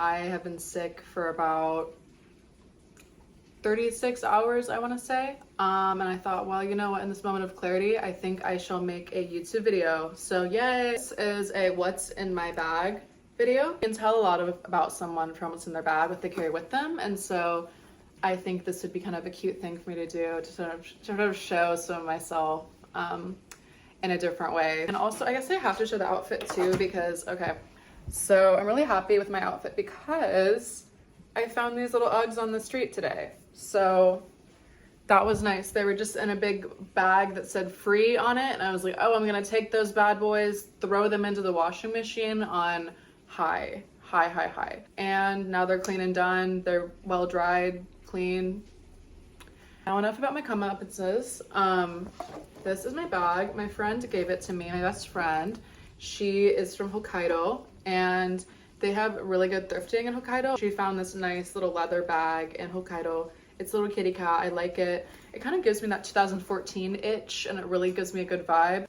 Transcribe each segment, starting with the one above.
I have been sick for about 36 hours, I want to say. And I thought, well, you know what, in this moment of clarity, I think I shall make a YouTube video. So yay, this is a what's in my bag video. You can tell a lot about someone from what's in their bag, what they carry with them. And so I think this would be kind of a cute thing for me to do to sort of show some of myself in a different way. And also, I guess I have to show the outfit too because, okay, so I'm really happy with my outfit because I found these little Uggs on the street today. So that was nice. They were just in a big bag that said free on it. And I was like, oh, I'm gonna take those bad boys, throw them into the washing machine on high. And now they're clean and done. They're well dried, clean. Now enough about my come up. It says, this is my bag. My friend gave it to me, my best friend. She is from Hokkaido and they have really good thrifting in Hokkaido. She found this nice little leather bag in Hokkaido. It's a little kitty cat. I like it. It kind of gives me that 2014 itch and it really gives me a good vibe.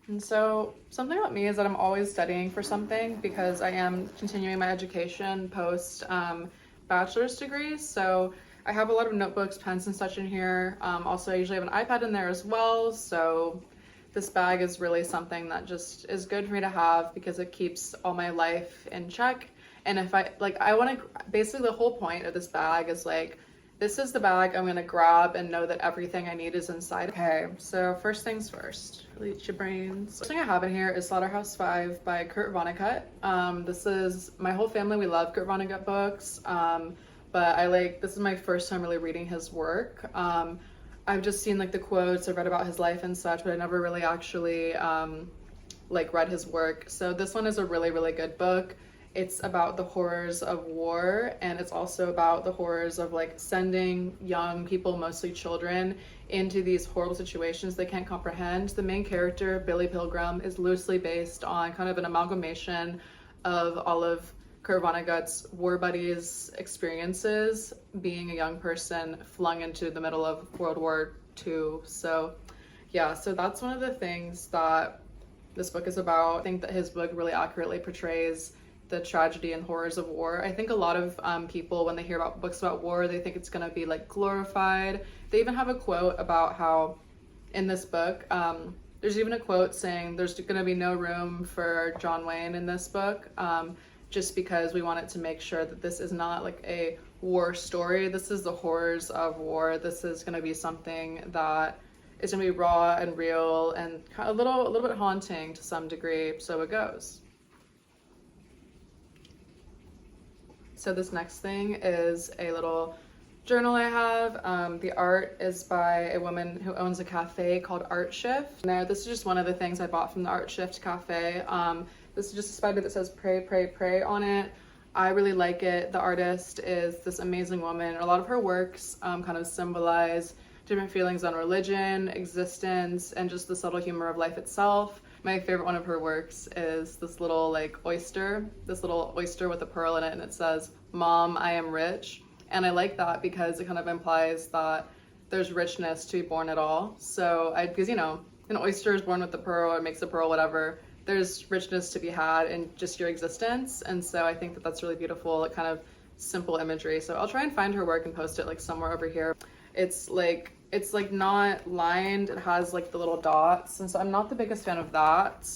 And so something about me is that I'm always studying for something because I am continuing my education post bachelor's degree. So I have a lot of notebooks, pens and such in here. Also, I usually have an iPad in there as well. So this bag is really something that just is good for me to have because it keeps all my life in check. And if I want to, basically the whole point of this bag is like, this is the bag I'm going to grab and know that everything I need is inside. Okay, so first things first, really eat your brains. First thing I have in here is Slaughterhouse-Five by Kurt Vonnegut. This is, my whole family, we love Kurt Vonnegut books. But this is my first time really reading his work. I've just seen like the quotes, I've read about his life and such, but I never really actually read his work. So this one is a really, really good book. It's about the horrors of war, and it's also about the horrors of like sending young people, mostly children, into these horrible situations they can't comprehend. The main character, Billy Pilgrim, is loosely based on kind of an amalgamation of all of Kurt Vonnegut's war buddies' experiences being a young person flung into the middle of World War II. So yeah, so that's one of the things that this book is about. I think that his book really accurately portrays the tragedy and horrors of war. I think a lot of people, when they hear about books about war, they think it's gonna be like glorified. They even have a quote about how in this book, there's even a quote saying there's gonna be no room for John Wayne in this book, just because we wanted to make sure that this is not like a war story. This is the horrors of war. This is gonna be something that is gonna be raw and real and a little bit haunting to some degree, so it goes. So this next thing is a little journal I have. The art is by a woman who owns a cafe called Art Shift. Now, this is just one of the things I bought from the Art Shift cafe. This is just a spider that says pray, pray, pray on it. I really like it. The artist is this amazing woman. A lot of her works kind of symbolize different feelings on religion, existence, and just the subtle humor of life itself. My favorite one of her works is this little oyster with a pearl in it, and it says, "Mom, I am rich." And I like that because it kind of implies that there's richness to be born at all. So because an oyster is born with the pearl or makes a pearl, whatever, there's richness to be had in just your existence. And so I think that that's really beautiful, like kind of simple imagery. So I'll try and find her work and post it somewhere over here. It's not lined, it has the little dots, and so I'm not the biggest fan of that.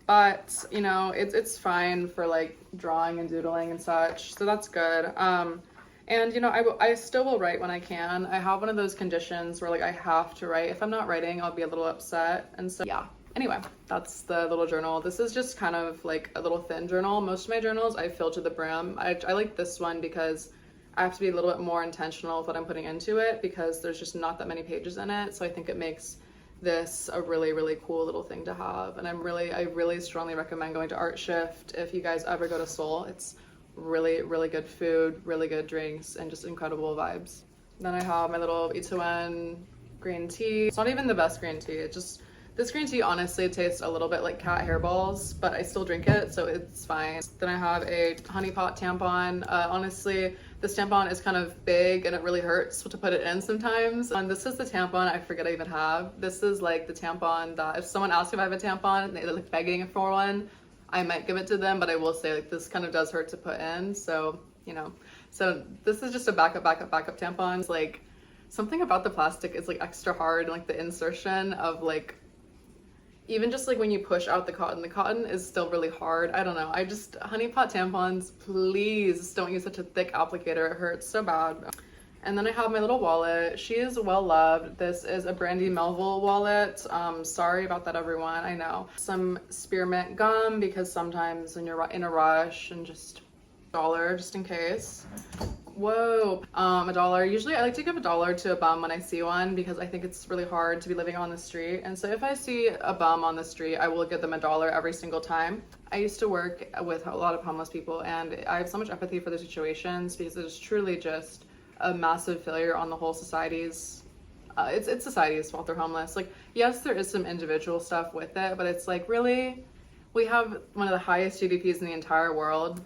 But it's fine for drawing and doodling and such, so that's good. And I still will write when I can. I have one of those conditions where I have to write. If I'm not writing, I'll be a little upset, and so yeah. Anyway, that's the little journal. This is just kind of a little thin journal. Most of my journals I fill to the brim. I like this one because I have to be a little bit more intentional with what I'm putting into it because there's just not that many pages in it. So I think it makes this a really, really cool little thing to have. And I really strongly recommend going to Art Shift if you guys ever go to Seoul. It's really, really good food, really good drinks, and just incredible vibes. Then I have my little Itoen green tea. It's not even the best green tea. This green tea honestly tastes a little bit like cat hairballs, but I still drink it, so it's fine. Then I have a honey pot tampon. Honestly, this tampon is kind of big and it really hurts to put it in sometimes. And this is the tampon I forget I even have. This is the tampon that if someone asks if I have a tampon and they're begging for one, I might give it to them, but I will say like this kind of does hurt to put in. So, you know, so this is just a backup tampon. It's like something about the plastic is like extra hard, like the insertion of like, even just like when you push out the cotton is still really hard. I don't know. Honey pot tampons, please don't use such a thick applicator. It hurts so bad. And then I have my little wallet. She is well loved. This is a Brandy Melville wallet. Sorry about that, everyone. I know. Some spearmint gum because sometimes when you're in a rush, and just $1 just in case. Whoa, $1. Usually I like to give $1 to a bum when I see one because I think it's really hard to be living on the street. And so if I see a bum on the street, I will give them $1 every single time. I used to work with a lot of homeless people and I have so much empathy for their situations because it is truly just a massive failure on the whole society's it's society's fault they're homeless. Like, yes, there is some individual stuff with it, but it's like, really, we have one of the highest GDPs in the entire world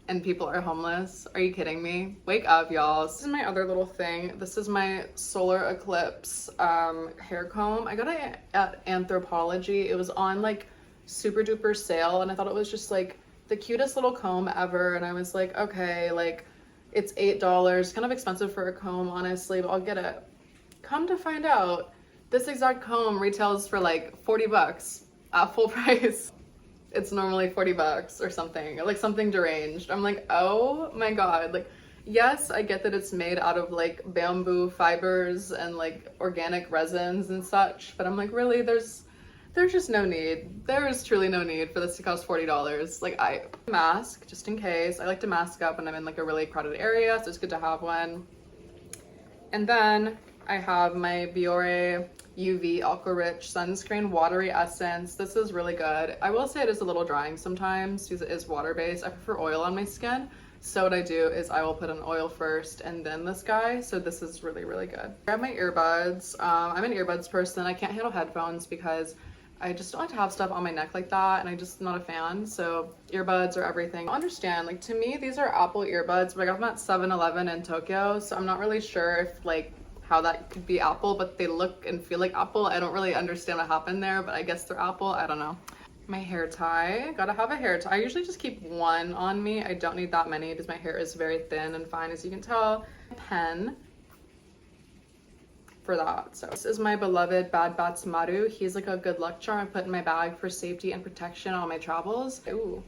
and people are homeless. Are you kidding me? Wake up, y'all. This is my other little thing. This is my solar eclipse hair comb. I got it at Anthropology. It was on like super duper sale and I thought it was just like the cutest little comb ever, and I was like, okay, like it's $8, kind of expensive for a comb, honestly, but I'll get it. Come to find out, this exact comb retails for like 40 bucks at full price. It's normally 40 bucks or something, like something deranged. I'm like, oh my God. Like, yes, I get that it's made out of like bamboo fibers and like organic resins and such, but I'm like, really, there's just no need. There is truly no need for this to cost $40. Like, mask, just in case. I like to mask up when I'm in like a really crowded area, so it's good to have one. And then I have my Biore UV Aqua Rich Sunscreen Watery Essence. This is really good. I will say it is a little drying sometimes because it is water-based. I prefer oil on my skin. So what I do is I will put an oil first and then this guy. So this is really, really good. I have my earbuds. I'm an earbuds person. I can't handle headphones because I just don't like to have stuff on my neck like that, and I'm just not a fan. So earbuds are everything. I understand, like, to me, these are Apple earbuds, but I got them at 7-Eleven in Tokyo, so I'm not really sure if like how that could be Apple, but they look and feel like Apple. I don't really understand what happened there, but I guess they're Apple. I don't know. My hair tie. Gotta have a hair tie. I usually just keep one on me. I don't need that many because my hair is very thin and fine, as you can tell. Pen for that. So this is my beloved Bad Bats Maru. He's like a good luck charm I put in my bag for safety and protection on my travels. Ooh.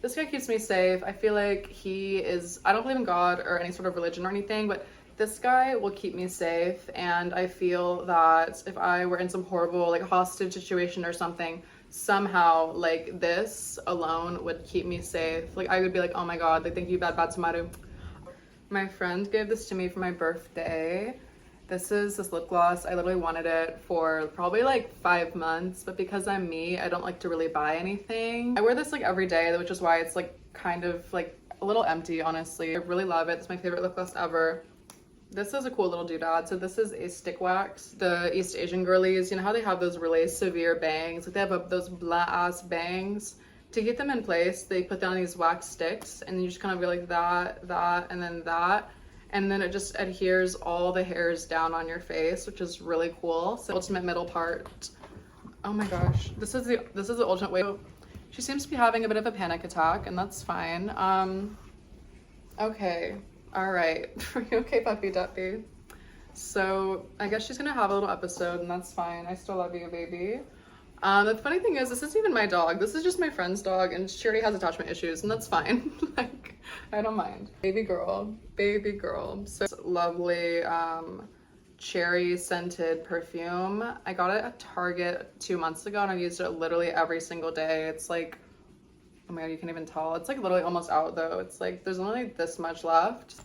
This guy keeps me safe. I feel like I don't believe in God or any sort of religion or anything, but this guy will keep me safe, and I feel that if I were in some horrible like hostage situation or something, somehow like this alone would keep me safe. Like, I would be like, oh my God, like, thank you, Bad Bats Maru. My friend gave this to me for my birthday. This is this lip gloss. I literally wanted it for probably like 5 months, but because I'm me, I don't like to really buy anything. I wear this like every day, which is why it's like kind of like a little empty, honestly. I really love it. It's my favorite lip gloss ever. This is a cool little doodad. So this is a stick wax. The East Asian girlies, you know how they have those really severe bangs? Like, they have those blah ass bangs. To get them in place, they put down these wax sticks, and you just kind of go like that, and then that. And then it just adheres all the hairs down on your face, which is really cool. So ultimate middle part. Oh my gosh, this is the ultimate way. She seems to be having a bit of a panic attack, and that's fine. Okay, all right. Are you okay, puppy duppy? So I guess she's gonna have a little episode, and that's fine. I still love you, baby. The funny thing is, this isn't even my dog. This is just my friend's dog, and she already has attachment issues, and that's fine. Like, I don't mind. Baby girl. So lovely cherry scented perfume. I got it at Target 2 months ago, and I've used it literally every single day. It's like, oh my God, you can't even tell. It's like literally almost out though. It's like there's only this much left.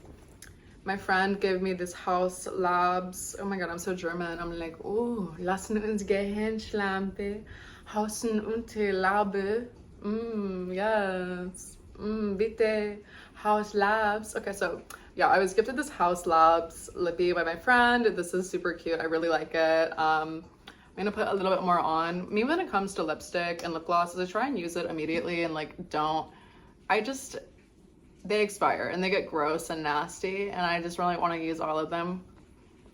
My friend gave me this House Labs. Oh my God, I'm so German. I'm like, oh, lassen uns gehen, Schlampe. Hausen und Labe. Yes. Bitte. House Labs. Okay, so yeah, I was gifted this House Labs lippy by my friend. This is super cute. I really like it. I'm gonna put a little bit more on. Me, when it comes to lipstick and lip glosses, I try and use it immediately and like they expire and they get gross and nasty, and I just really want to use all of them.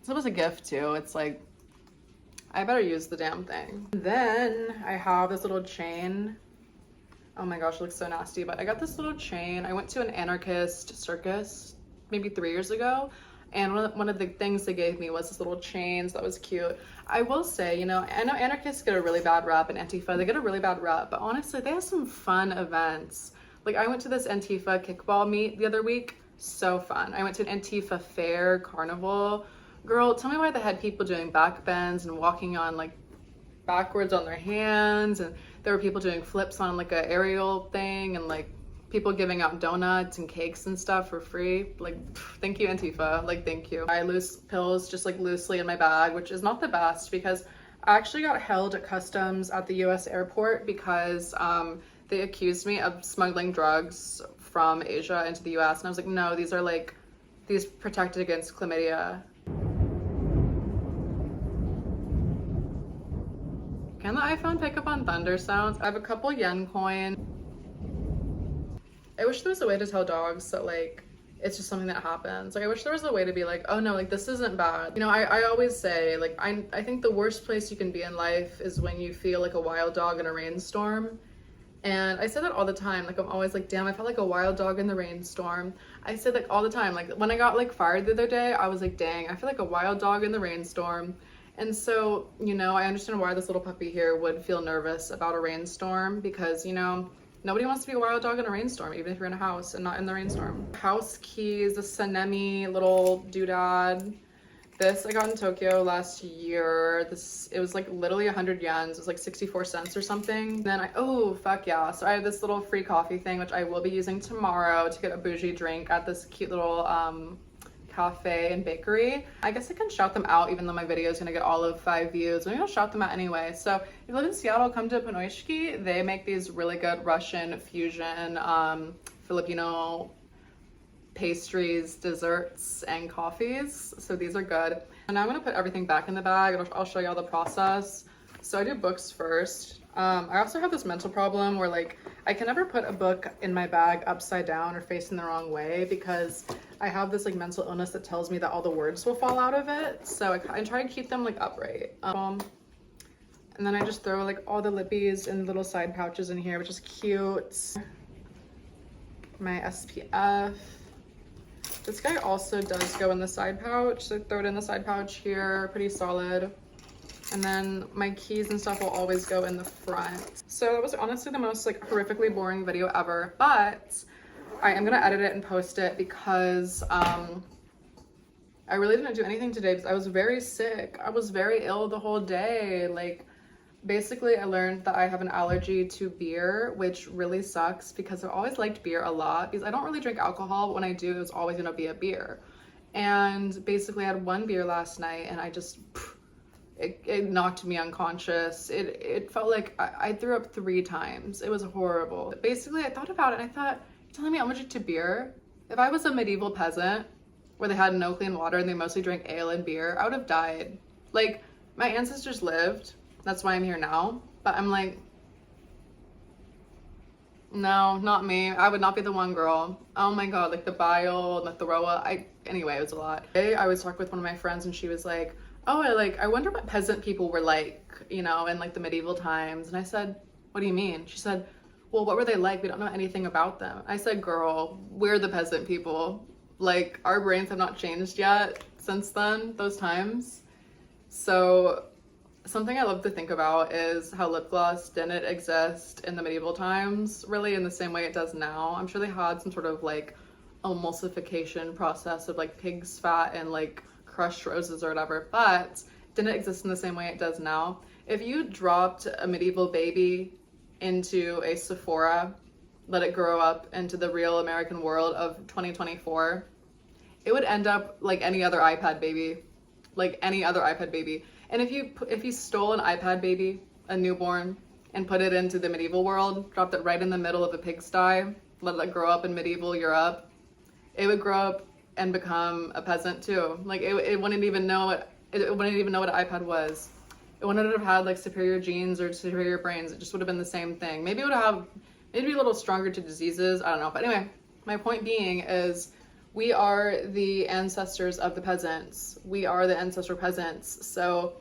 So it was a gift too. It's like, I better use the damn thing. Then I have this little chain. Oh my gosh, it looks so nasty. But I got this little chain. I went to an anarchist circus maybe 3 years ago. And one of the things they gave me was this little chain, so that was cute. I will say, you know, I know anarchists get a really bad rap, and Antifa, they get a really bad rap, but honestly, they have some fun events. Like, I went to this Antifa kickball meet the other week. So fun. I went to an Antifa fair, carnival. Girl, tell me why they had people doing back bends and walking on, like, backwards on their hands, and there were people doing flips on, like, a aerial thing, and, like, people giving out donuts and cakes and stuff for free. Like, thank you, Antifa. Like, thank you. I lose pills just like loosely in my bag, which is not the best because I actually got held at customs at the US airport because they accused me of smuggling drugs from Asia into the US. And I was like, no, these protected against chlamydia. Can the iPhone pick up on thunder sounds? I have a couple yen coin. I wish there was a way to tell dogs that, like, it's just something that happens. Like, I wish there was a way to be like, oh no, like, this isn't bad. You know, I always say, like, I think the worst place you can be in life is when you feel like a wild dog in a rainstorm. And I say that all the time. Like, I'm always like, damn, I felt like a wild dog in the rainstorm. I say, like, all the time. Like, when I got, like, fired the other day, I was like, dang, I feel like a wild dog in the rainstorm. And so, you know, I understand why this little puppy here would feel nervous about a rainstorm because, you know, nobody wants to be a wild dog in a rainstorm, even if you're in a house and not in the rainstorm. House keys, a Sanemi little doodad. This I got in Tokyo last year. It was like literally 100 yens. It was like 64 cents or something. Then oh, fuck yeah. So I have this little free coffee thing, which I will be using tomorrow to get a bougie drink at this cute little cafe and bakery. I guess I can shout them out even though my video is gonna get all of 5 views. Maybe I'll shout them out anyway. So if you live in Seattle, come to Panoyshki. They make these really good Russian fusion Filipino pastries, desserts, and coffees. So these are good. And now I'm gonna put everything back in the bag. I'll show you all the process. So I do books first. I also have this mental problem where, like, I can never put a book in my bag upside down or facing the wrong way because I have this, like, mental illness that tells me that all the words will fall out of it. So I try to keep them, like, upright. And then I just throw, like, all the lippies in little side pouches in here, which is cute. My SPF. This guy also does go in the side pouch, so throw it in the side pouch here, pretty solid. And then my keys and stuff will always go in the front. So it was honestly the most, like, horrifically boring video ever, but I am gonna edit it and post it because I really didn't do anything today because I was very sick. I was very ill the whole day. Like, basically I learned that I have an allergy to beer, which really sucks because I've always liked beer a lot because I don't really drink alcohol, but when I do, it's always gonna be a beer. And basically I had one beer last night and I just, it knocked me unconscious. It felt like I threw up 3 times. It was horrible. Basically, I thought about it and I thought, you're telling me I'm allergic to beer? If I was a medieval peasant where they had no clean water and they mostly drank ale and beer, I would have died. Like, my ancestors lived. That's why I'm here now. But I'm like, no, not me. I would not be the one, girl. Oh my God, like the bile and the throw up. Anyway, it was a lot. I was talking with one of my friends and she was like, oh, I wonder what peasant people were like, you know, in, like, the medieval times. And I said, what do you mean? She said, well, what were they like? We don't know anything about them. I said, girl, we're the peasant people. Like, our brains have not changed yet since then, those times. So something I love to think about is how lip gloss didn't exist in the medieval times, really in the same way it does now. I'm sure they had some sort of, like, emulsification process of, like, pig's fat and, like, crushed roses or whatever, but didn't exist in the same way it does now. If you dropped a medieval baby into a Sephora, let it grow up into the real American world of 2024, it would end up like any other iPad baby, like any other iPad baby. And if you stole an iPad baby, a newborn, and put it into the medieval world, dropped it right in the middle of a pigsty, let it grow up in medieval Europe, it would grow up and become a peasant too. Like, it wouldn't even know what an iPad was. It wouldn't have had, like, superior genes or superior brains. It just would have been the same thing. Maybe it would be a little stronger to diseases. I don't know. But anyway, my point being is we are the ancestors of the peasants. We are the ancestral peasants. So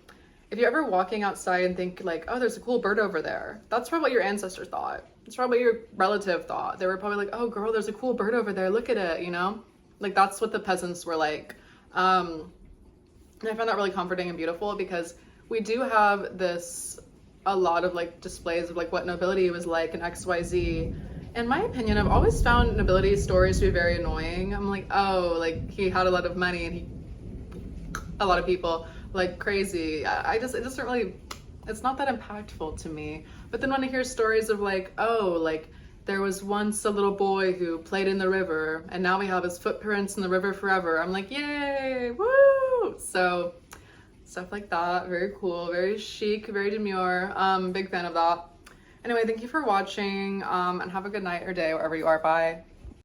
if you're ever walking outside and think, like, oh, there's a cool bird over there, that's probably what your ancestors thought. it's probably what your relative thought. They were probably like, oh girl, there's a cool bird over there, look at it, you know? Like that's what the peasants were like. And I found that really comforting and beautiful, because we do have a lot of like displays of like what nobility was like in XYZ. In my opinion, I've always found nobility stories to be very annoying. I'm like, oh, like he had a lot of money and he a lot of people like crazy. It doesn't really, it's not that impactful to me. But then when I hear stories of like, oh, like there was once a little boy who played in the river and now we have his footprints in the river forever, I'm like, yay, woo! So stuff like that, very cool, very chic, very demure. Big fan of that. Anyway, thank you for watching, and have a good night or day wherever you are. Bye.